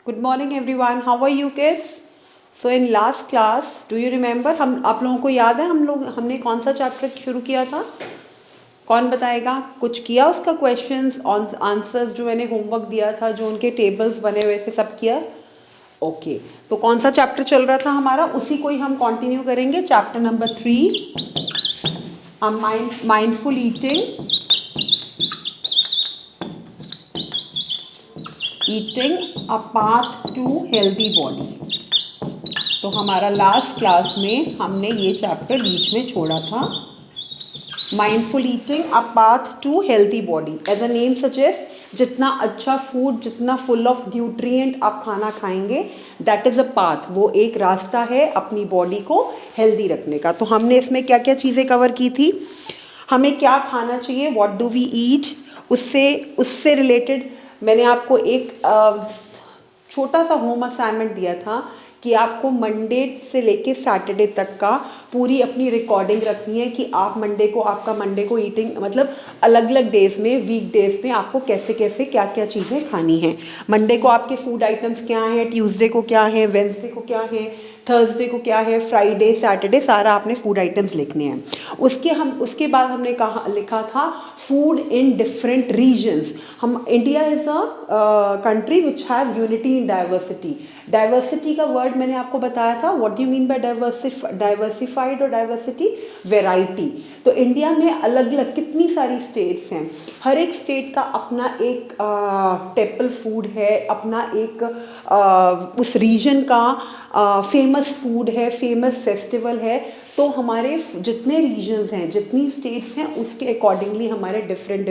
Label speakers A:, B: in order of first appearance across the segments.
A: Good morning everyone. How are you kids? So in last class, do you remember हम आप लोगों को याद है हमने कौन सा चैप्टर शुरू किया था? कौन बताएगा? कुछ किया उसका क्वेश्चंस आंसर्स जो मैंने होमवर्क दिया था, जो उनके टेबल्स बने हुए थे, सब किया? ओके, तो कौन सा चैप्टर चल रहा था हमारा? उसी को ही हम कंटिन्यू करेंगे. Chapter number 3, mindful eating a path to healthy body. तो हमारा लास्ट क्लास में हमने ये चैप्टर बीच में छोड़ा था. Mindful eating a path to healthy body. As a name suggest, जितना अच्छा फूड, जितना फुल ऑफ न्यूट्रिएंट आप खाना खाएंगे, दैट इज़ अ पाथ. वो एक रास्ता है अपनी बॉडी को हेल्दी रखने का. तो हमने इसमें क्या क्या चीज़ें कवर की थी? हमें क्या खाना चाहिए, व्हाट डू वी ईट. उससे रिलेटेड मैंने आपको एक छोटा सा होम असाइनमेंट दिया था कि आपको मंडे से लेके सैटरडे तक का पूरी अपनी रिकॉर्डिंग रखनी है कि आप आपका मंडे को ईटिंग मतलब अलग अलग डेज में, वीक डेज में आपको कैसे कैसे क्या क्या चीज़ें खानी हैं. मंडे को आपके फूड आइटम्स क्या हैं, ट्यूसडे को क्या है, वेंसडे को क्या है, थर्सडे को क्या है, फ्राइडे, सैटरडे, सारा आपने फूड आइटम्स लिखने हैं. उसके बाद हमने लिखा था फूड इन डिफरेंट रीजन्स. हम India is a country which has unity in diversity. Diversity का वर्ड मैंने आपको बताया था. What do you mean by diversified और डाइवर्सिटी? वेराइटी. तो इंडिया में अलग अलग कितनी सारी स्टेट्स हैं. हर एक स्टेट का अपना एक टेपल फूड है, अपना एक उस रीजन का फेमस फूड है, फेमस फेस्टिवल है. तो हमारे जितने रीजन्स हैं, जितनी स्टेट्स हैं, उसके अकॉर्डिंगली हमारे डिफरेंट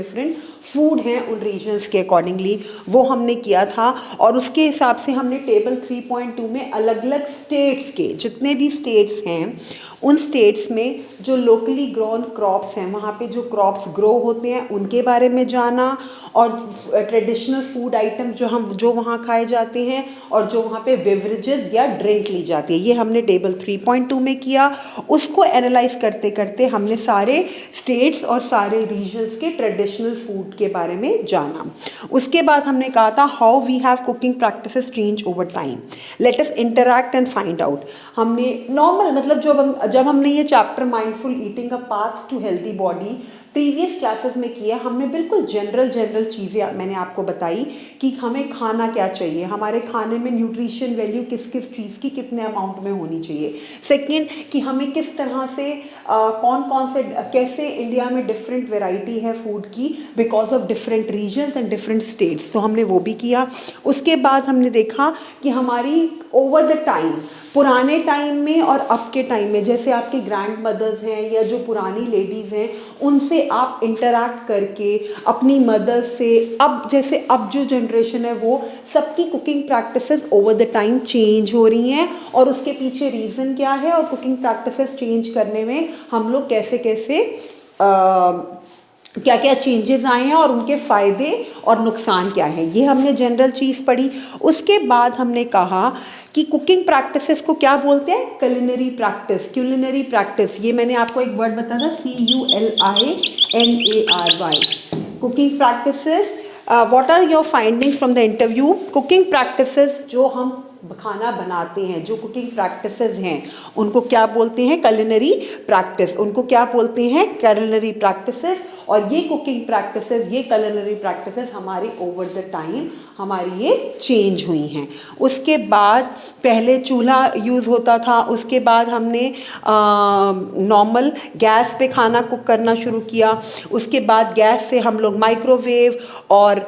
A: फूड हैं उन रीजन्स के अकॉर्डिंगली. वो हमने किया था. और उसके हिसाब से हमने टेबल 3.2 में अलग अलग स्टेट्स के जितने भी स्टेट्स हैं, उन स्टेट्स में जो लोकली ग्रोन क्रॉप्स हैं, वहाँ पे जो क्रॉप्स ग्रो होते हैं, उनके बारे में जाना. और ट्रेडिशनल फूड आइटम जो वहाँ खाए जाते हैं, और जो वहाँ पे बेवरेजेस या ड्रिंक ली जाती है, ये हमने टेबल 3.2 में किया. उसको एनालाइज करते करते हमने सारे स्टेट्स और सारे रीजन्स के ट्रेडिशनल फूड के बारे में जाना. उसके बाद हमने कहा था how we have cooking practices change over time. Let us interact and find out. हमने नॉर्मल मतलब जब हमने ये चैप्टर माइंडफुल ईटिंग का path to healthy body previous classes में किया, हमने बिल्कुल जनरल चीज़ें मैंने आपको बताई कि हमें खाना क्या चाहिए, हमारे खाने में न्यूट्रिशन वैल्यू किस किस चीज़ की कितने अमाउंट में होनी चाहिए. सेकंड, कि हमें किस तरह से कौन से कैसे इंडिया में डिफरेंट वैरायटी है फूड की because of different regions and different states. तो हमने वो भी किया. उसके बाद हमने देखा कि हमारी ओवर द टाइम, पुराने टाइम में और अब के टाइम में, जैसे आपके ग्रैंड मदर्स हैं या जो पुरानी लेडीज़ हैं, उनसे आप इंटरैक्ट करके अपनी मदर्स से, अब जैसे अब जो जनरेशन है, वो सबकी cooking practices over the time change हो रही हैं. और उसके पीछे रीज़न क्या है, और कुकिंग प्रैक्टिसेस चेंज करने में हम लोग कैसे कैसे क्या क्या चेंजेस आए हैं और उनके फ़ायदे और नुकसान क्या है, ये हमने जनरल चीज़ पढ़ी. उसके बाद हमने कहा कि कुकिंग प्रैक्टिसेस को क्या बोलते हैं, culinary प्रैक्टिस. ये मैंने आपको एक वर्ड बताया था, CULINARY. Cooking practices. What are your findings from the interview? Cooking practices जो हम खाना बनाते हैं, जो कुकिंग प्रैक्टिसेस हैं, उनको क्या बोलते हैं? culinary practice. उनको क्या बोलते हैं? culinary practices. और ये कुकिंग प्रैक्टिसेस, ये culinary प्रैक्टिसेस हमारी ओवर द टाइम हमारी ये चेंज हुई हैं. उसके बाद पहले चूल्हा यूज़ होता था. उसके बाद हमने नॉर्मल गैस पे खाना कुक करना शुरू किया. उसके बाद गैस से हम लोग माइक्रोवेव और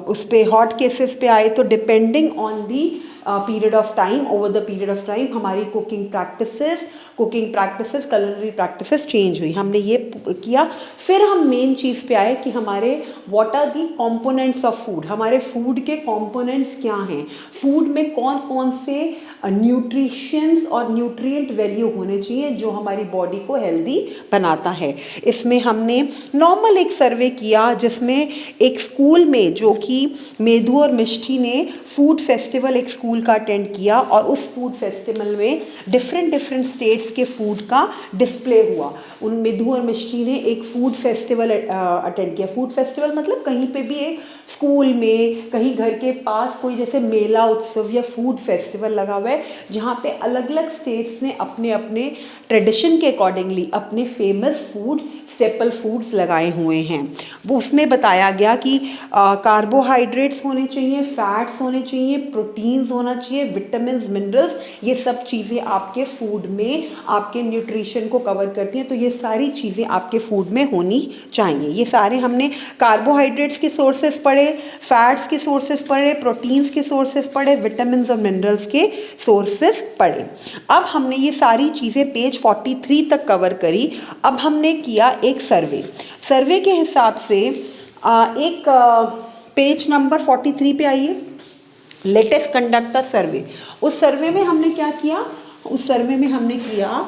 A: उस पे हॉट केसेस पे आए. तो depending on the period of time, over the period of time हमारी cooking practices culinary practices change हुई. हमने ये किया. फिर हम मेन चीज़ पे आए कि हमारे what are the components of food. हमारे फूड के कंपोनेंट्स क्या हैं, फूड में कौन कौन से न्यूट्रिशंस और न्यूट्रिएंट वैल्यू होने चाहिए जो हमारी बॉडी को हेल्दी बनाता है. इसमें हमने नॉर्मल एक सर्वे किया, जिसमें एक स्कूल में, जो कि मेधु और मिष्टी ने फूड फेस्टिवल एक स्कूल का अटेंड किया, और उस फूड फेस्टिवल में डिफरेंट स्टेट्स स्टेट्स के फूड का डिस्प्ले हुआ। उन मिधु और मिष्टी ने एक फूड फेस्टिवल अटेंड किया। फूड फेस्टिवल मतलब कहीं पे भी एक स्कूल में, कहीं घर के पास कोई जैसे मेला उत्सव या फूड फेस्टिवल लगा हुआ है, जहाँ पे अलग अलग स्टेट्स ने अपने अपने ट्रेडिशन के अकॉर्डिंगली अपने फेमस फूड, स्टेपल फूड्स लगाए हुए हैं। वो उसमें बताया गया कि कार्बोहाइड्रेट्स होने चाहिए, फैट्स होने चाहिए, प्रोटीन्स होना चाहिए, विटामिन्स, मिनरल्स, ये सब चीज़ें आपके फूड में आपके न्यूट्रिशन को कवर करती हैं। तो ये सारी चीज़ें आपके फूड में होनी चाहिए। ये सारे हमने कार्बोहाइड्रेट्स के सोर्सेज पढ़े, फैट्स के सोर्सेज पढ़े, प्रोटीन्स के सोर्सेज पढ़े, विटामिन्स और मिनरल्स के सोर्सेज पढ़े। अब हमने ये सारी चीज़ें पेज 43 तक कवर करी। अब हमने किया एक सर्वे के हिसाब से एक पेज नंबर 43 पे आइए, लेटेस्ट कंडक्ट अ सर्वे। उस सर्वे में हमने क्या किया? उस सर्वे में हमने किया,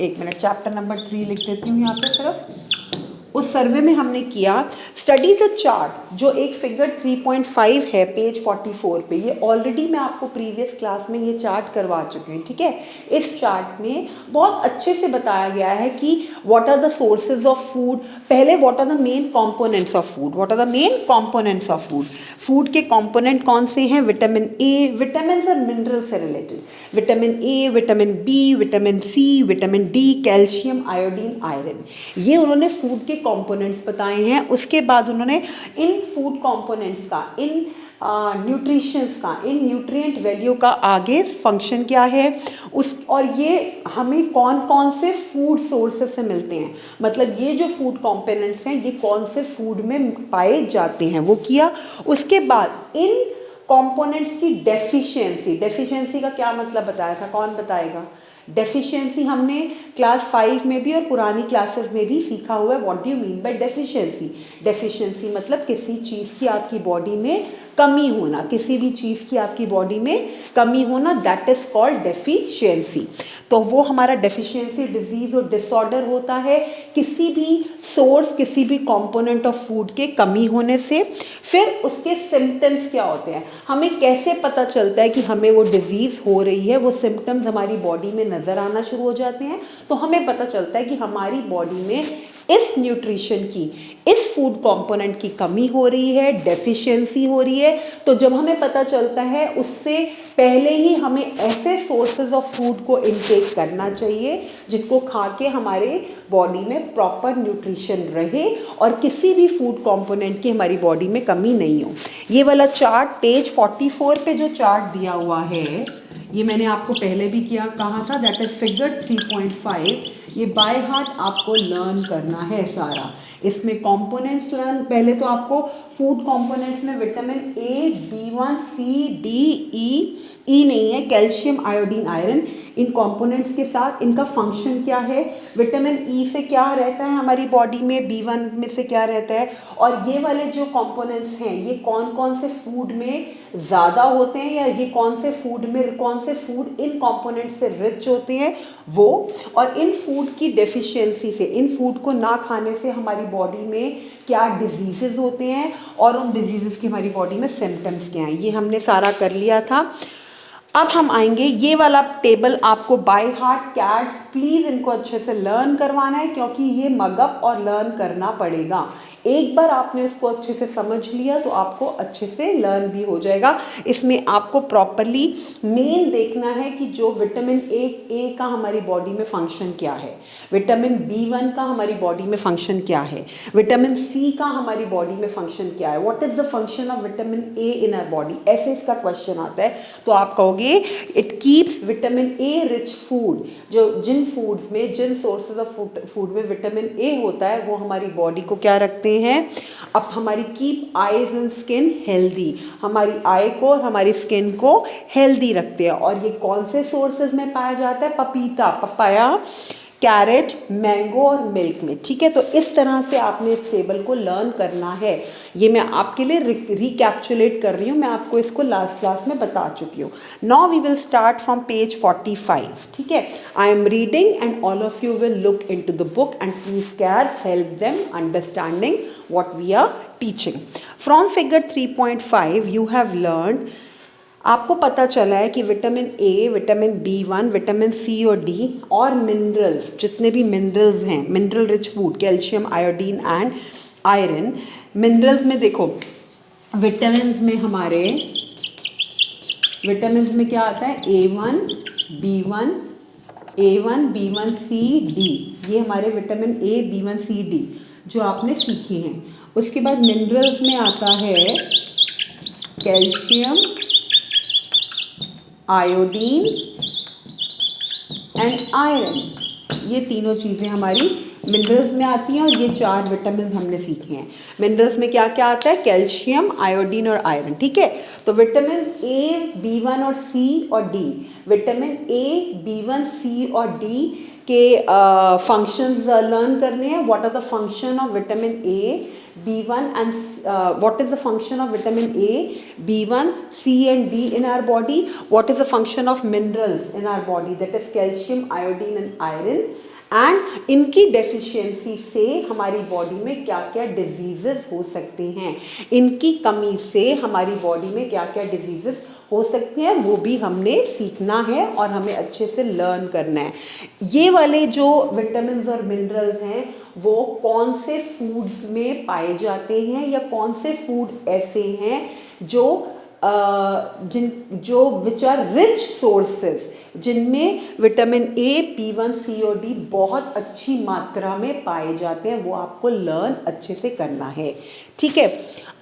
A: एक मिनट, चैप्टर नंबर 3 लिख देती हूँ यहाँ पे सिर्फ। उस सर्वे में हमने किया स्टडी द चार्ट, जो एक फिगर 3.5 है पेज 44 पे। ये ऑलरेडी मैं आपको प्रीवियस क्लास में ये चार्ट करवा चुकी हूँ, ठीक है। इस चार्ट में बहुत अच्छे से बताया गया है कि what are the sources of food, पहले what are the main components of food, what are the main components of food. Food के कंपोनेंट कौन से हैं? विटामिन ए, विटामिन और मिनरल से रिलेटेड, vitamin A, vitamin B, vitamin C, vitamin D, calcium, iodine, iron, ये उन्होंने food के कंपोनेंट्स बताए हैं। उसके बाद उन्होंने इन फूड कंपोनेंट्स का, इन न्यूट्रिशंस का, इन न्यूट्रिएंट वैल्यू का आगे फंक्शन क्या है उस, और ये हमें कौन कौन से फूड सोर्सेस से मिलते हैं, मतलब ये जो फूड कंपोनेंट्स हैं ये कौन से फूड में पाए जाते हैं, वो किया। उसके बाद इन कंपोनेंट्स की डेफिशिएंसी का क्या मतलब बताया था, कौन बताएगा? डेफिशिएंसी हमने क्लास 5 में भी और पुरानी क्लासेस में भी सीखा हुआ है। What do you mean by deficiency? Deficiency मतलब किसी चीज़ की आपकी बॉडी में कमी होना, किसी भी चीज़ की आपकी बॉडी में कमी होना, दैट इज कॉल्ड डेफिशिएंसी। तो वो हमारा डेफिशिएंसी डिजीज और डिसऑर्डर होता है किसी भी सोर्स, किसी भी कंपोनेंट ऑफ फूड के कमी होने से। फिर उसके सिम्टम्स क्या होते हैं, हमें कैसे पता चलता है कि हमें वो डिजीज़ हो रही है, वो सिम्टम्स हमारी बॉडी में नज़र आना शुरू हो जाते हैं। तो हमें पता चलता है कि हमारी बॉडी में इस न्यूट्रिशन की, इस फूड कंपोनेंट की कमी हो रही है, डेफिशिएंसी हो रही है। तो जब हमें पता चलता है, उससे पहले ही हमें ऐसे सोर्सेज ऑफ फूड को इनटेक करना चाहिए जिनको खा के हमारे बॉडी में प्रॉपर न्यूट्रिशन रहे और किसी भी फूड कंपोनेंट की हमारी बॉडी में कमी नहीं हो। ये वाला चार्ट पेज 44 पे जो चार्ट दिया हुआ है, ये मैंने आपको पहले भी कहा था, दैट इज फिगर 3.5। ये बाय हार्ट आपको लर्न करना है सारा। इसमें कंपोनेंट्स लर्न, पहले तो आपको फूड कंपोनेंट्स में vitamin A, B1, C, D, E नहीं है, कैल्शियम, आयोडीन, आयरन, इन कंपोनेंट्स के साथ इनका फंक्शन क्या है, विटामिन ई से क्या रहता है हमारी बॉडी में, B1 में से क्या रहता है, और ये वाले जो कंपोनेंट्स हैं ये कौन कौन से फूड में ज़्यादा होते हैं या ये कौन से फूड इन कंपोनेंट्स से रिच होते हैं वो, और इन फूड की डेफिशिएंसी से, इन फूड को ना खाने से हमारी बॉडी में क्या डिजीज़ेस होते हैं और उन डिजीज़ेस की हमारी बॉडी में सिम्टम्स क्या हैं, ये हमने सारा कर लिया था। अब हम आएंगे, ये वाला टेबल आपको बाय हार्ट, कैट्स प्लीज़ इनको अच्छे से लर्न करवाना है क्योंकि ये मगअप और लर्न करना पड़ेगा। एक बार आपने इसको अच्छे से समझ लिया तो आपको अच्छे से लर्न भी हो जाएगा। इसमें आपको प्रॉपरली मेन देखना है कि जो विटामिन ए का हमारी बॉडी में फंक्शन क्या है, विटामिन B1 का हमारी बॉडी में फंक्शन क्या है, विटामिन C का हमारी बॉडी में फंक्शन क्या है, what is the function of vitamin A in our body, ऐसे इसका क्वेश्चन आता है। तो आप कहोगे it keeps vitamin A rich food, जो जिन फूड्स में, जिन सोर्सेज ऑफ फूड में विटामिन ए होता है वो हमारी बॉडी को क्या रखते हैं, अब हमारी keep eyes and skin healthy, हमारी आई को और हमारी स्किन को हेल्दी रखते हैं। और ये कौन से सोर्सेज में पाया जाता है, पपीता, पपाया, कैरेट, मैंगो और मिल्क में, ठीक है। तो इस तरह से आपने इस टेबल को लर्न करना है। ये मैं आपके लिए रिकैप्चुलेट कर रही हूँ, मैं आपको इसको लास्ट क्लास में बता चुकी हूँ। Now we will start from page 45, ठीक है। I am reading and all of you will look into the book and please cats help them understanding what we are teaching. From figure 3.5 you have learned आपको पता चला है कि vitamin A, vitamin B1, vitamin C और D और minerals, जितने भी minerals हैं, mineral rich food, calcium, iodine and iron. Minerals में देखो, विटामिन्स में हमारे, विटामिन्स में क्या आता है, A1, B1, A1, B1, C, D, ये हमारे vitamin A, B1, C, D जो आपने सीखे हैं। उसके बाद मिनरल्स में आता है कैल्शियम, आयोडीन एंड आयरन। ये तीनों चीज़ें हमारी मिनरल्स में आती हैं और ये 4 विटामिन हमने सीखे हैं। मिनरल्स में क्या क्या आता है, कैल्शियम, आयोडीन और आयरन, ठीक है। तो विटामिन ए, B1 और C और D, vitamin A, B1, C और D के फंक्शंस लर्न करने हैं। What are the function of vitamin A, B1 and what is the function of vitamin A, B1, C and D in our body? What is the function of minerals in our body? That is calcium, iodine and iron. And इनकी deficiency से हमारी body में क्या क्या diseases हो सकते हैं, इनकी कमी से हमारी बॉडी में क्या क्या डिजीजेस हो सकते हैं, वो भी हमने सीखना है और हमें अच्छे से लर्न करना है। ये वाले जो विटामिन्स और मिनरल्स हैं वो कौन से फूड्स में पाए जाते हैं या कौन से फूड ऐसे हैं जो जो विच आर रिच सोर्सेज, जिनमें विटामिन ए, B1, C और D बहुत अच्छी मात्रा में पाए जाते हैं, वो आपको लर्न अच्छे से करना है, ठीक है।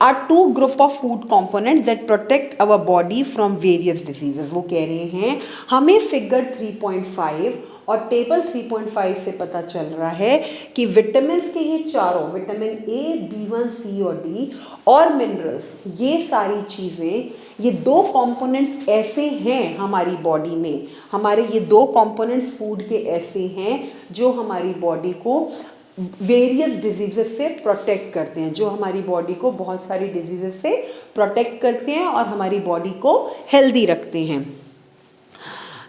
A: Are 2 group of food components that protect our body from various diseases. वो कह रहे हैं हमें फिगर 3.5 और टेबल 3.5 से पता चल रहा है कि विटामिन के ये चारों, विटामिन ए, B1, C और D और मिनरल्स, ये सारी चीज़ें, ये 2 कंपोनेंट्स ऐसे हैं हमारी बॉडी में, हमारे ये 2 कंपोनेंट्स फूड के ऐसे हैं जो हमारी बॉडी को वेरियस डिजीजेस से प्रोटेक्ट करते हैं, जो हमारी बॉडी को बहुत सारी डिजीजेस से प्रोटेक्ट करते हैं और हमारी बॉडी को हेल्दी रखते हैं।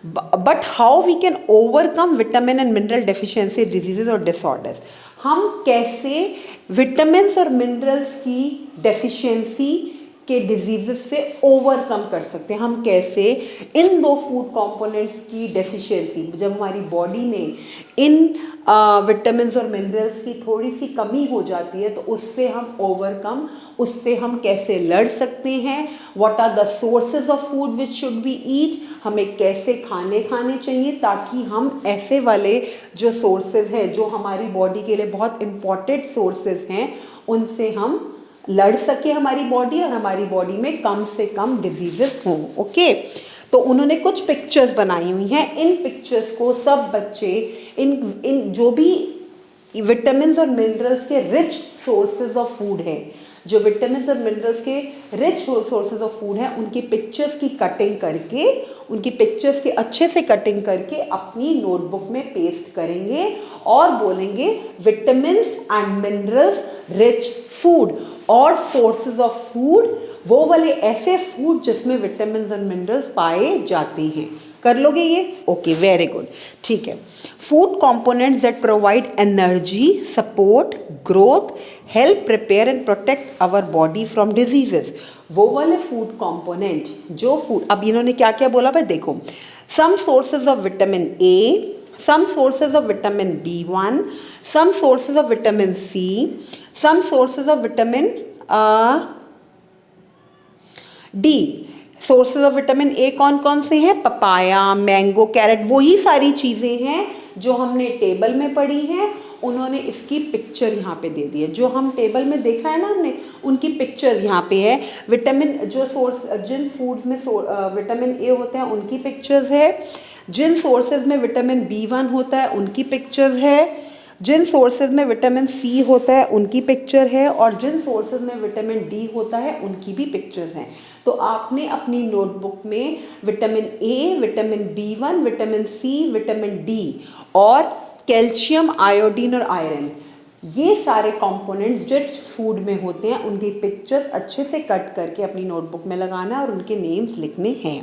A: But how we can overcome vitamin and mineral deficiency diseases और डिसऑर्डर्स। हम कैसे विटामिन्स और मिनरल्स की डेफिशिएंसी के डिजीजेस से ओवरकम कर सकते हैं, हम कैसे इन 2 फूड कंपोनेंट्स की डेफिशिएंसी, जब हमारी बॉडी में इन विटामिन्स और मिनरल्स की थोड़ी सी कमी हो जाती है तो उससे हम ओवरकम, उससे हम कैसे लड़ सकते हैं। What are the sources of food which should be eat, हमें कैसे खाने चाहिए ताकि हम ऐसे वाले जो सोर्सेज हैं, जो हमारी बॉडी के लिए बहुत इम्पॉर्टेंट सोर्सेज हैं, उनसे हम लड़ सके हमारी बॉडी और हमारी बॉडी में कम से कम डिजीजेस हों, ओके। तो उन्होंने कुछ पिक्चर्स बनाई हुई हैं, इन पिक्चर्स को सब बच्चे इन जो भी विटामिन्स और मिनरल्स के रिच सोर्सेज ऑफ फूड हैं, जो विटामिन्स और मिनरल्स के रिच सोर्सेज ऑफ फूड हैं, उनकी पिक्चर्स की कटिंग करके, उनकी पिक्चर्स की अच्छे से कटिंग करके अपनी नोटबुक में पेस्ट करेंगे और बोलेंगे vitamins and minerals rich food और सोर्सेज ऑफ फूड, वो वाले ऐसे फूड जिसमें विटामिन्स एंड मिनरल्स पाए जाते हैं। कर लोगे ये? ओके, वेरी गुड, ठीक है। Food components that provide energy, support, growth, help prepare and protect our body from diseases. वो वाले फूड कंपोनेंट जो फूड, अब इन्होंने क्या क्या बोला भाई, देखो, some sources of vitamin A, some sources of vitamin B1, some sources of vitamin C, some sources of vitamin D। Sources of vitamin ए कौन कौन से हैं? पपाया, मैंगो, कैरेट, वही सारी चीज़ें हैं जो हमने टेबल में पढ़ी हैं। उन्होंने इसकी पिक्चर यहाँ पे दे दी है, जो हम टेबल में देखा है ना हमने, उनकी पिक्चर यहाँ पे है। विटामिन जो सोर्स, जिन फूड में विटामिन ए होता है उनकी पिक्चर्स है, जिन सोर्सेज में विटामिन B1 होता है उनकी पिक्चर्स है, जिन सोर्सेज में विटामिन C होता है उनकी पिक्चर है, और जिन सोर्सेज में विटामिन D होता है उनकी भी पिक्चर्स हैं। तो आपने अपनी नोटबुक में vitamin A, vitamin B1, vitamin C, vitamin D और कैल्शियम, आयोडीन और आयरन, ये सारे कंपोनेंट्स जो फूड में होते हैं उनकी पिक्चर्स अच्छे से कट करके अपनी नोटबुक में लगाना है और उनके नेम्स लिखने हैं।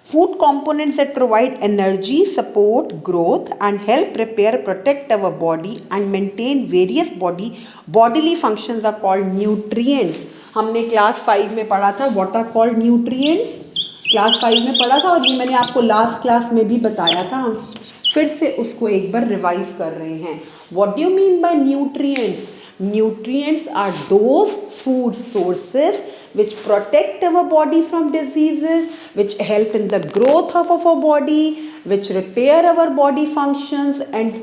A: Food components that provide energy, support, growth and help repair, protect our body and maintain various bodily functions are called nutrients। हमने क्लास 5 में पढ़ा था what are called nutrients। Class 5 में पढ़ा था और ये मैंने आपको लास्ट क्लास में भी बताया था। हम फिर से उसको एक बार रिवाइज कर रहे हैं। What do you mean by nutrients? Nutrients are those food sources which protect our body from diseases, which help in the growth of our body, which repair our body functions and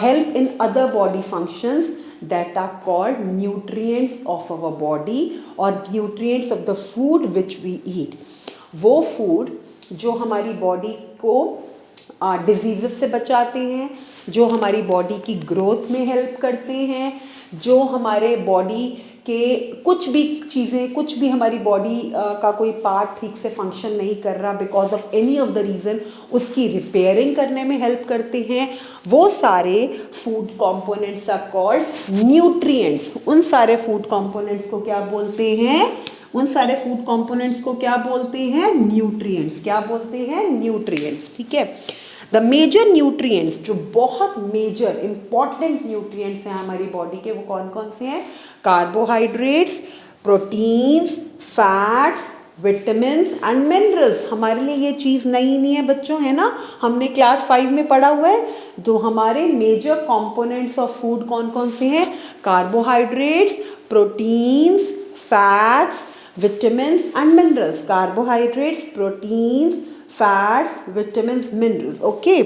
A: help in other body functions, that are called nutrients of our body or nutrients of the food which we eat. वो food जो हमारी body को disease से बचाते हैं, जो हमारी body की ग्रोथ में हेल्प करते हैं, जो हमारे बॉडी के कुछ भी चीज़ें, कुछ भी हमारी बॉडी का कोई पार्ट ठीक से फंक्शन नहीं कर रहा because of any of the reason, उसकी रिपेयरिंग करने में हेल्प करते हैं, वो सारे food components are called nutrients. उन सारे फूड कंपोनेंट्स को क्या बोलते हैं? उन सारे फूड कंपोनेंट्स को क्या बोलते हैं? न्यूट्रिएंट्स। क्या बोलते हैं? न्यूट्रिएंट्स। ठीक है। द मेजर न्यूट्रिएंट्स, जो बहुत मेजर इंपॉर्टेंट न्यूट्रिएंट्स हैं हमारी बॉडी के, वो कौन कौन से हैं? Carbohydrates, proteins, fats, vitamins and minerals. हमारे लिए ये चीज़ नई नहीं है बच्चों, है ना, हमने क्लास 5 में पढ़ा हुआ है। जो हमारे मेजर कंपोनेंट्स ऑफ फूड कौन कौन से हैं? Carbohydrates, proteins, fats, vitamins and minerals. Carbohydrates, proteins, fats, vitamins, minerals. Okay,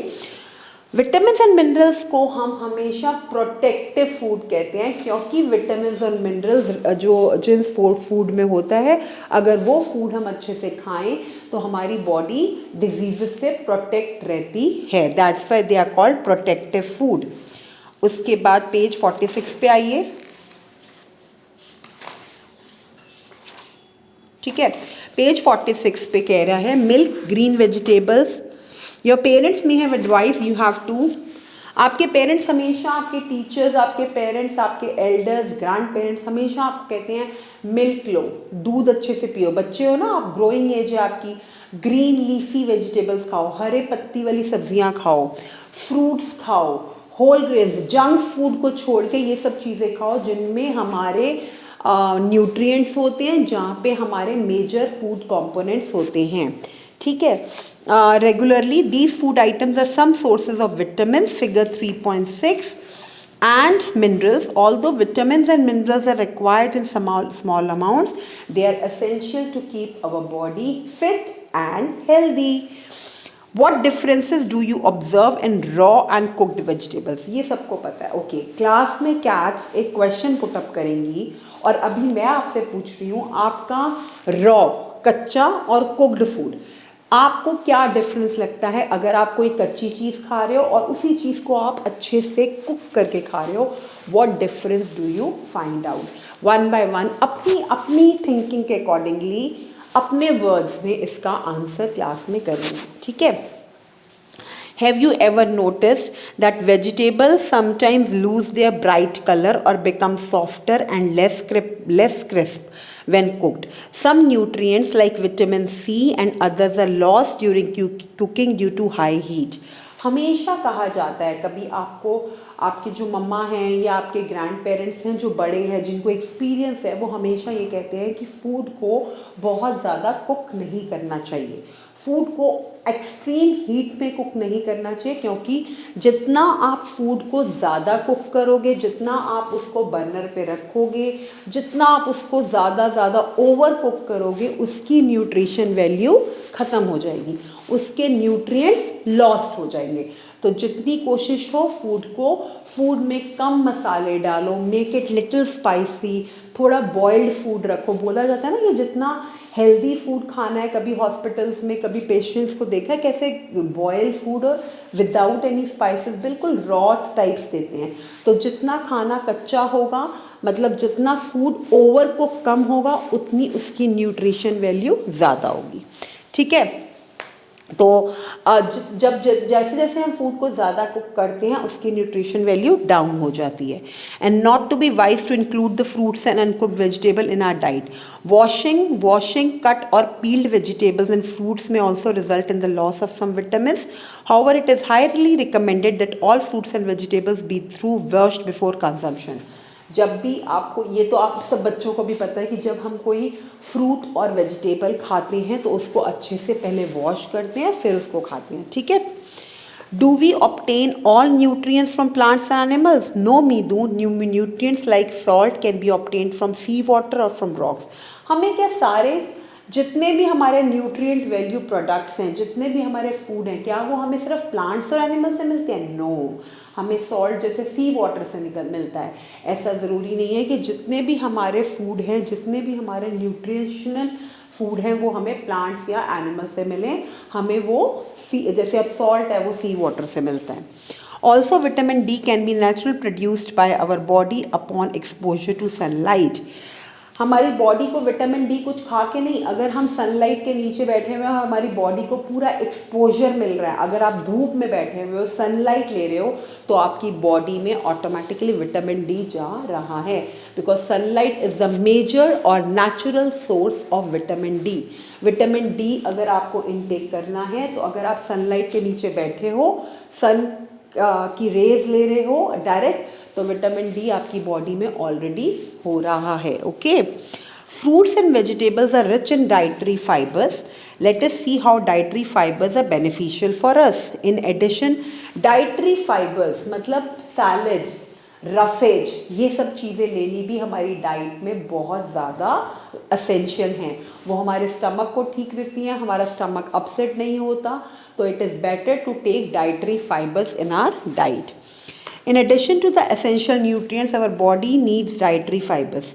A: vitamins and minerals को हम हमेशा प्रोटेक्टिव फूड कहते हैं, क्योंकि विटामिन्स और मिनरल्स जो जिन फूड में होता है, अगर वो फूड हम अच्छे से खाएं तो हमारी बॉडी डिजीज से प्रोटेक्ट रहती है। That's why they are called protective food. उसके बाद पेज 46 पे आइए। ठीक है, पेज 46 पे कह रहा है milk, green vegetables. Your parents may have advice you have to. आपके पेरेंट्स हमेशा, आपके टीचर्स, आपके पेरेंट्स, आपके एल्डर्स, ग्रैंड पेरेंट्स हमेशा आपको कहते हैं मिल्क लो, दूध अच्छे से पियो। बच्चे हो ना आप, ग्रोइंग एज है आपकी, ग्रीन लीफी वेजिटेबल्स खाओ, हरे पत्ती वाली सब्जियां खाओ, फ्रूट्स खाओ, होल ग्रेन्स, जंक फूड को छोड़ के ये सब चीज़ें खाओ जिनमें हमारे न्यूट्रिएंट्स होते हैं, जहाँ पे हमारे मेजर फूड कंपोनेंट्स होते हैं। ठीक है, regularly these food items are some sources of vitamin, figure 3.6, and minerals. Although vitamins and minerals are required in small amounts, they are essential to keep our body fit and healthy. What differences do you observe in raw and cooked vegetables? ये सबको पता है। Okay, class में cats एक question put up करेंगी और अभी मैं आपसे पूछ रही हूँ, आपका रॉ, कच्चा और कुक्ड फूड, आपको क्या डिफरेंस लगता है? अगर आप कोई कच्ची चीज़ खा रहे हो और उसी चीज़ को आप अच्छे से कुक करके खा रहे हो, what difference do you find out? One by one अपनी अपनी थिंकिंग के अकॉर्डिंगली अपने वर्ड्स में इसका आंसर क्लास में करेंगे। ठीक है। Have you ever noticed that vegetables sometimes lose their bright color or become softer and less crisp when cooked? Some nutrients like vitamin C and others are lost during cooking due to high heat. हमेशा कहा जाता है, कभी आपको आपके जो मम्मा हैं या आपके ग्रैंड पेरेंट्स हैं जो बड़े हैं, जिनको एक्सपीरियंस है, वो हमेशा ये कहते हैं कि फूड को बहुत ज़्यादा कुक नहीं करना चाहिए, फूड को एक्सट्रीम हीट में कुक नहीं करना चाहिए, क्योंकि जितना आप फूड को ज़्यादा कुक करोगे, जितना आप उसको बर्नर पे रखोगे, जितना आप उसको ज़्यादा ओवर कुक करोगे, उसकी न्यूट्रिशन वैल्यू ख़त्म हो जाएगी, उसके न्यूट्रिएंट्स लॉस्ट हो जाएंगे। तो जितनी कोशिश हो फूड में कम मसाले डालो, मेक इट लिटिल स्पाइसी, थोड़ा बॉइल्ड फूड रखो। बोला जाता है ना कि जितना हेल्दी फूड खाना है, कभी हॉस्पिटल्स में कभी पेशेंट्स को देखा है कैसे बॉइल्ड फूड और विदाउट एनी स्पाइसेस बिल्कुल रॉ टाइप्स देते हैं। तो जितना खाना कच्चा होगा, मतलब जितना फूड ओवर कुक कम होगा, उतनी उसकी न्यूट्रिशन वैल्यू ज़्यादा होगी। ठीक है। तो जब जैसे जैसे हम फूड को ज़्यादा कुक करते हैं, उसकी न्यूट्रिशन वैल्यू डाउन हो जाती है। And not to be wise to include the fruits and uncooked vegetable in our diet. Washing cut और पील्ड वेजिटेबल्स एंड फ्रूट्स में also result in the loss of some vitamins. However it is highly recommended that all fruits and vegetables be through washed before consumption. जब भी आपको, ये तो आप सब बच्चों को भी पता है कि जब हम कोई फ्रूट और वेजिटेबल खाते हैं तो उसको अच्छे से पहले वॉश करते हैं फिर उसको खाते हैं, ठीक है। Do we obtain all nutrients from plants and animals? No, Midu. Nutrients like salt can be obtained from sea water or from rocks. हमें क्या सारे जितने भी हमारे न्यूट्रिएंट वैल्यू प्रोडक्ट्स हैं, जितने भी हमारे फूड हैं, क्या वो हमें सिर्फ प्लांट्स और एनिमल से मिलते हैं? नो, हमें सॉल्ट जैसे सी वाटर से मिलता है। ऐसा ज़रूरी नहीं है कि जितने भी हमारे फूड हैं, जितने भी हमारे न्यूट्रिशनल फूड हैं वो हमें प्लांट्स या एनिमल से मिलें। हमें वो जैसे अब सॉल्ट है वो सी वाटर से मिलता है। Also vitamin D can be natural produced by our body upon exposure to sunlight. हमारी बॉडी को विटामिन डी कुछ खा के नहीं, अगर हम सनलाइट के नीचे बैठे हुए हैं हमारी बॉडी को पूरा एक्सपोजर मिल रहा है, अगर आप धूप में बैठे हुए हो सनलाइट ले रहे हो तो आपकी बॉडी में ऑटोमेटिकली विटामिन डी जा रहा है, because sunlight is the major और natural source of vitamin D. Vitamin D अगर आपको इनटेक करना है तो अगर आप सनलाइट के नीचे बैठे हो, सन की रेज ले रहे हो डायरेक्ट, तो विटामिन डी आपकी बॉडी में ऑलरेडी हो रहा है। Okay, fruits and vegetables are rich in dietary fibers. Let us see how dietary fibers are beneficial for us. In addition, dietary fibers मतलब सैलेड्स, रफेज, ये सब चीज़ें लेनी भी हमारी डाइट में बहुत ज़्यादा असेंशियल हैं। वो हमारे स्टमक को ठीक रखती हैं, हमारा स्टमक अपसेट नहीं होता, तो it is better to take dietary fibers in our diet. In addition to the essential nutrients, our body needs dietary fibers.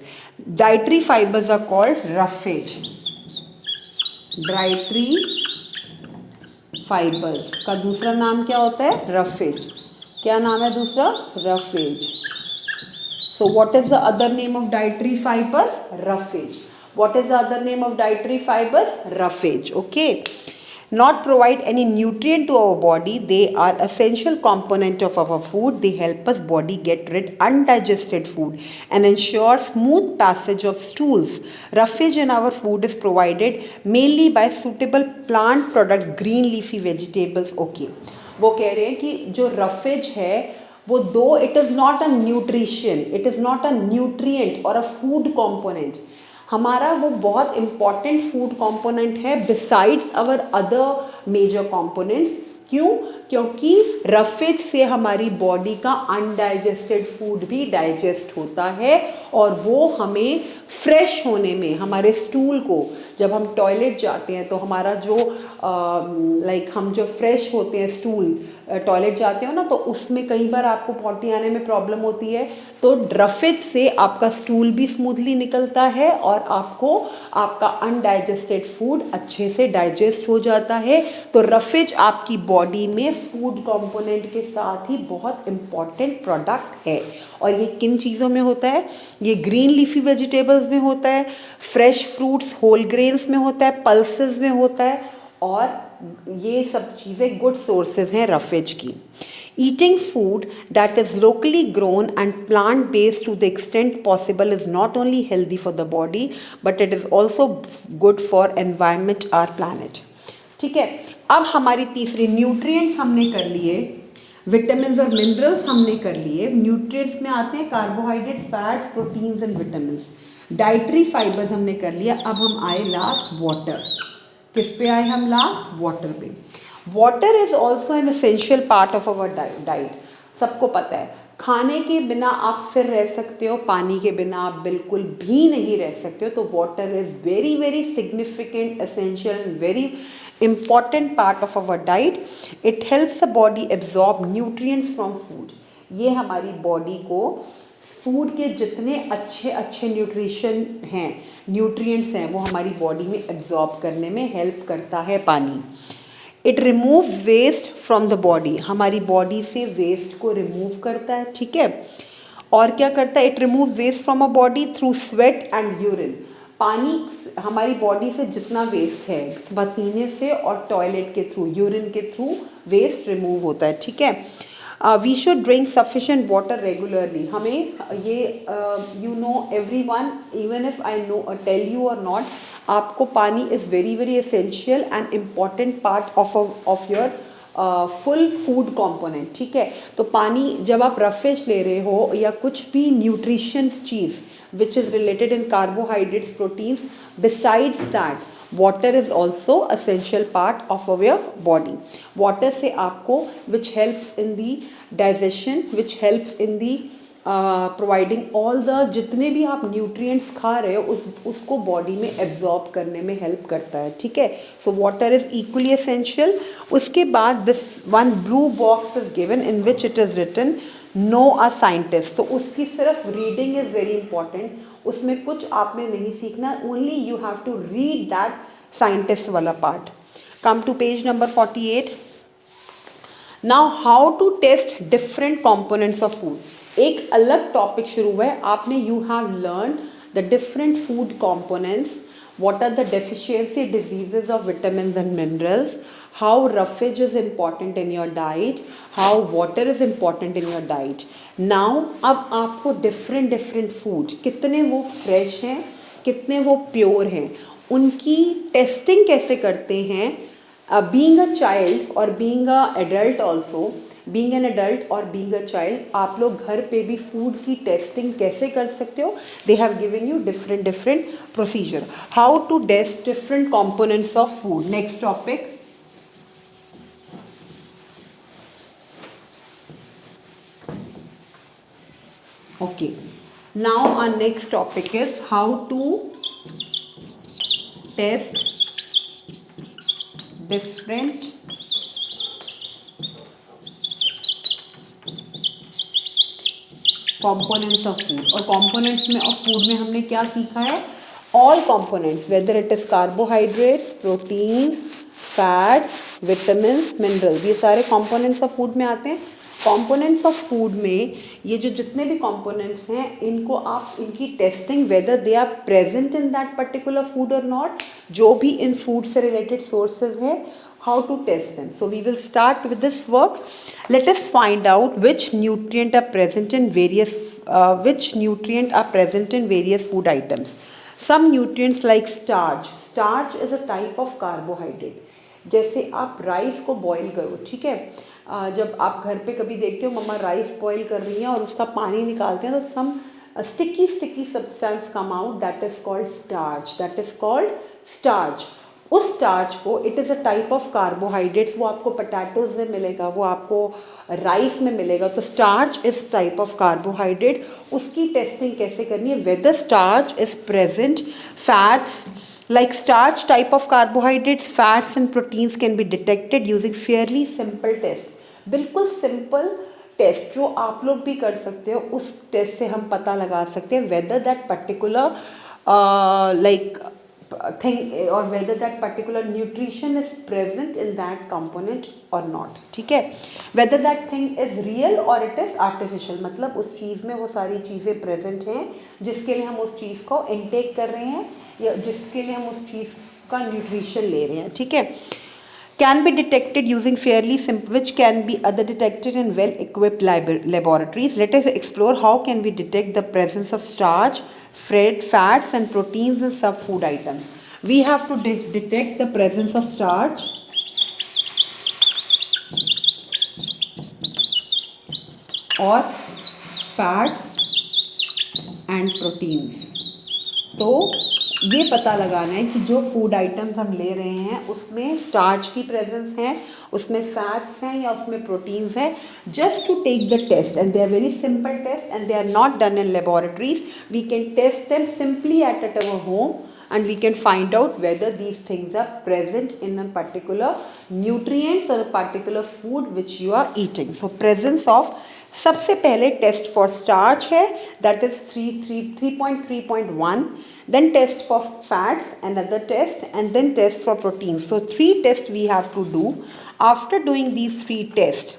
A: Dietary fibers are called roughage. Dietary fibers का दूसरा नाम क्या होता है? roughage. क्या नाम है दूसरा? roughage. So what is the other name of dietary fibers? Roughage. What is the other name of dietary fibers? Roughage. Okay. Not provide any nutrient to our body. They are essential component of our food. They help us body get rid undigested food and ensure smooth passage of stools. Roughage in our food is provided mainly by suitable plant products, green leafy vegetables. Okay, वो कह रहे हैं कि जो roughage है वो दो, it is not a nutrition, it is not a nutrient or a food component. हमारा वो बहुत इम्पॉर्टेंट फूड कंपोनेंट है besides our other major components. क्यों? क्योंकि रफेज से हमारी बॉडी का अनडाइजेस्टेड फूड भी डाइजेस्ट होता है और वो हमें फ्रेश होने में, हमारे स्टूल को जब हम टॉयलेट जाते हैं तो हमारा जो हम जो फ्रेश होते हैं स्टूल, टॉयलेट जाते हो ना, तो उसमें कई बार आपको पॉटी आने में प्रॉब्लम होती है, तो रफेज से आपका स्टूल भी स्मूथली निकलता है और आपको आपका अनडाइजेस्टेड फूड अच्छे से डाइजेस्ट हो जाता है। तो रफेज आपकी बॉडी में फूड कंपोनेंट के साथ ही बहुत इम्पॉर्टेंट प्रोडक्ट है। और ये किन चीज़ों में होता है? ये ग्रीन लीफी वेजिटेबल्स में होता है, फ्रेश फ्रूट्स होल ग्रेन्स में होता है, पल्सेस में होता है, और ये सब चीज़ें गुड सोर्सेज हैं रफेज की। Eating food that is locally grown and plant-based to the extent possible is not only healthy for the body, but it is also good for environment, our planet. ठीक है, अब हमारी तीसरी nutrients हमने कर लिए, विटामिन्स और मिनरल्स हमने कर लिए। न्यूट्रिएंट्स में आते हैं carbohydrates, fats, proteins and vitamins. Dietary fibres हमने कर लिया। अब हम आए लास्ट वाटर। किस पे आए हम लास्ट? वाटर पे। Water is also an essential part of our diet. सबको पता है खाने के बिना आप फिर रह सकते हो, पानी के बिना आप बिल्कुल भी नहीं रह सकते हो। तो water is very very significant, essential, very important part of our diet. It helps the body absorb nutrients from food. ये हमारी बॉडी को फूड के जितने अच्छे अच्छे न्यूट्रिशन हैं, न्यूट्रिएंट्स हैं, वो हमारी बॉडी में एब्जॉर्ब करने में हेल्प करता है पानी। It removes waste from the body, हमारी बॉडी से वेस्ट को रिमूव करता है। ठीक है, और क्या करता है? It remove waste from a body through sweat and urine. पानी हमारी बॉडी से जितना वेस्ट है पसीने से और टॉयलेट के थ्रू, यूरिन के थ्रू वेस्ट रिमूव होता है। ठीक है, we should drink sufficient water regularly. हमें ये you know everyone, even if I no tell you or not, आपको पानी is very very essential and important part of your full food component, ठीक है। तो पानी जब आप रफेज ले रहे हो या कुछ भी nutrition cheese which is related in carbohydrates, proteins, besides that water is also essential part of our body. Water से आपको which helps in the digestion, which helps in the providing all the जितने भी आप nutrients खा रहे हो उसको body में एब्जॉर्ब करने में हेल्प करता है, ठीक है। So water is equally essential. उसके बाद this one blue box is given in which it is written no a scientist. तो उसकी सिर्फ रीडिंग इज़ वेरी इंपॉर्टेंट, उसमें कुछ आपने नहीं सीखना, only you have to read that scientist वाला part. Come to page number 48। Now how to test different components of food. एक अलग टॉपिक शुरू हुआ है, आपने you have learn the different food components, what are the deficiency diseases of vitamins and minerals, how roughage is important in your diet, how water is important in your diet. Now अब आपको different food कितने वो fresh हैं, कितने वो pure हैं, उनकी testing कैसे करते हैं। Being a child और being a adult also, being an adult और बीइंग अ चाइल्ड, आप लोग घर पे भी फूड की टेस्टिंग कैसे कर सकते हो। They have given you different procedure how to test different components of food. Next topic, okay, now our next topic is how to test different components of food. और कंपोनेंट्स में of food में हमने क्या सीखा है, all components, whether it is carbohydrates, proteins, fats, vitamins, minerals, ये सारे components of food में आते हैं। कंपोनेंट्स ऑफ फूड में ये जो जितने भी कंपोनेंट्स हैं इनको आप इनकी testing whether they are present in that particular food or not, जो भी इन फूड से रिलेटेड सोर्सेज है, how to test them. So we will start with this work. Let us find out which nutrient are present in various food items. Some nutrients like starch. Starch is a type of carbohydrate. जैसे आप rice को boil करो, ठीक है, जब आप घर पे कभी देखते हो मम्मा राइस बॉईल कर रही हैं और उसका पानी निकालते हैं तो सम sticky substance come out, that is called starch. उस स्टार्च को, it is a type of carbohydrates, वो आपको पोटैटोज में मिलेगा, वो आपको राइस में मिलेगा। तो starch is type of carbohydrate. उसकी टेस्टिंग कैसे करनी है, whether starch is present, fats like starch type of carbohydrates, fats and proteins can be detected using fairly simple test. बिल्कुल सिंपल टेस्ट जो आप लोग भी कर सकते हो, उस टेस्ट से हम पता लगा सकते हैं whether that particular like thing or whether that particular nutrition is present in that component or not, ठीक है। whether that thing is real or it is artificial, मतलब उस चीज़ में वो सारी चीज़ें present हैं जिसके लिए हम उस चीज़ को intake कर रहे हैं या जिसके लिए हम उस चीज़ का nutrition ले रहे हैं, ठीक है। can be detected using fairly simple, which can be other detected in well equipped laboratories. Let us explore how can we detect the presence of starch, fats and proteins in some food items. We have to detect the presence of starch or fats and proteins. तो ये पता लगाना है कि जो food items हम ले रहे हैं उसमें स्टार्च की प्रेजेंस है, उसमें फैट्स हैं या उसमें प्रोटीन्स हैं। Just to take the test, and they are very simple test and they are not done in laboratories, we can test them simply at our home and we can find out whether these things are present in a particular nutrients or a particular food which you are eating. So presence of, सबसे पहले test for starch है, that is 3.3.1, then test for fats, another test, and then test for proteins. So 3 tests we have to do. After doing these 3 tests,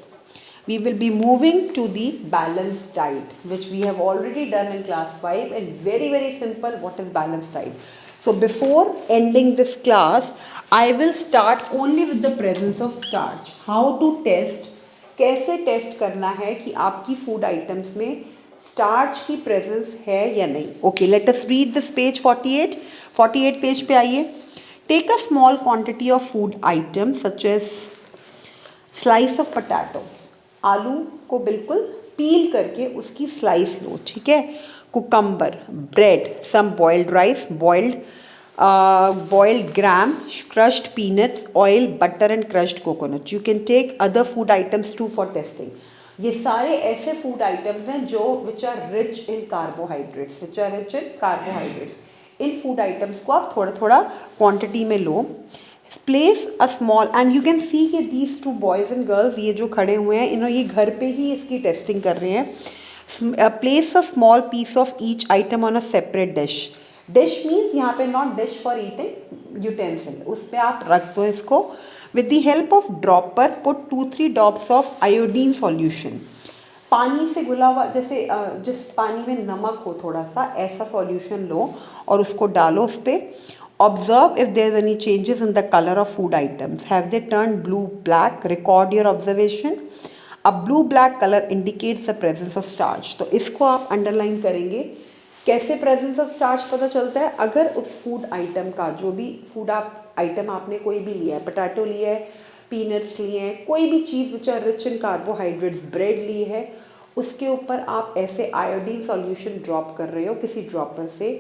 A: we will be moving to the balanced diet, which we have already done in class 5, and very simple, what is balanced diet. So before ending this class, I will start only with the presence of starch. How to test, कैसे test करना है कि आपकी food items में starch की presence है या नहीं। Okay, let us read this page 48 page पे आइए। Take a small quantity of food item such as slice of potato, आलू को बिल्कुल पील करके उसकी स्लाइस लो, ठीक है। Cucumber, bread, some boiled rice, boiled gram, crushed peanuts, oil, butter and crushed coconut. You can take other food items too for testing. ये सारे ऐसे फूड आइटम्स हैं जो which are rich in carbohydrates, in food items को आप थोड़ा थोड़ा quantity में लो। Place a small, and you can see कि these two boys and girls ये जो खड़े हुए हैं इन्होंने ये घर पे ही इसकी टेस्टिंग कर रहे हैं। Place a small piece of each item on a separate dish means यहाँ पे not dish for eating utensil, उस पर आप रख दो इसको। With the help of dropper put 2-3 drops of iodine solution, पानी से घुला हुआ, जैसे जिस पानी में नमक हो थोड़ा सा, ऐसा सॉल्यूशन लो और उसको डालो उस पर। Observe if there is any changes in the colour of food items, have they turn blue black, record your observation. A blue black colour indicates the presence of starch, तो इसको आप अंडरलाइन करेंगे। कैसे प्रेजेंस ऑफ स्टार्च पता चलता है? अगर उस फूड आइटम का, जो भी फूड आइटम आपने कोई भी लिया है, पोटैटो लिया है, पीनट्स लिए हैं, कोई भी चीज़ which are rich in carbohydrates, bread ली है, उसके ऊपर आप ऐसे आयोडीन सॉल्यूशन ड्रॉप कर रहे हो किसी ड्रॉपर से,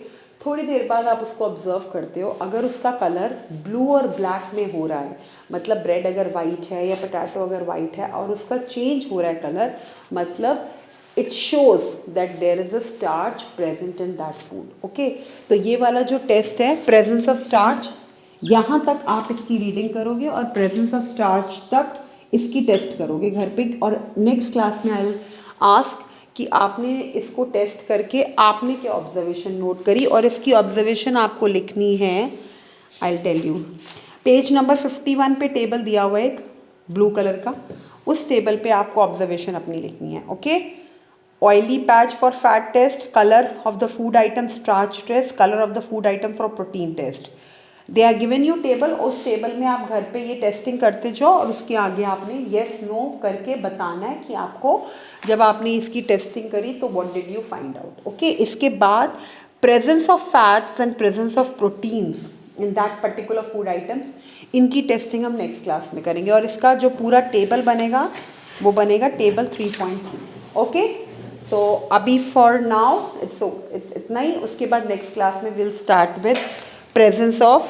A: थोड़ी देर बाद आप उसको ऑब्जर्व करते हो, अगर उसका कलर ब्लू और ब्लैक में हो रहा है, मतलब ब्रेड अगर वाइट है या पोटैटो अगर वाइट है और उसका चेंज हो रहा है कलर, मतलब it shows that there is a starch present in that food. Okay, तो ये वाला जो टेस्ट है प्रेजेंस ऑफ स्टार्च, यहाँ तक आप इसकी रीडिंग करोगे और प्रेजेंस ऑफ स्टार्च तक इसकी टेस्ट करोगे घर पे। और नेक्स्ट क्लास में आई विल आस्क कि आपने इसको टेस्ट करके आपने क्या ऑब्जर्वेशन नोट करी, और इसकी ऑब्जर्वेशन आपको लिखनी है। I will tell you, page number 51 पे टेबल दिया हुआ है एक ब्लू कलर का, उस टेबल पे आपको ऑब्जर्वेशन अपनी लिखनी है। Okay, oily patch for fat test, colour of the food item starch test, colour of the food item for protein test. They are given you table, उस टेबल में आप घर पे ये टेस्टिंग करते जाओ और उसके आगे आपने येस नो करके बताना है कि आपको जब आपने इसकी टेस्टिंग करी तो what did you find out. Okay, इसके बाद presence of fats and presence of proteins in that particular food items, इनकी टेस्टिंग हम नेक्स्ट क्लास में करेंगे, और इसका जो पूरा टेबल बनेगा वो बनेगा टेबल 3.3। ओके, सो अभी फॉर नाउ इट्स इतना ही। उसके बाद नेक्स्ट क्लास में will start with presence of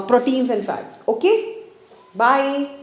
A: proteins and fats. Okay, bye.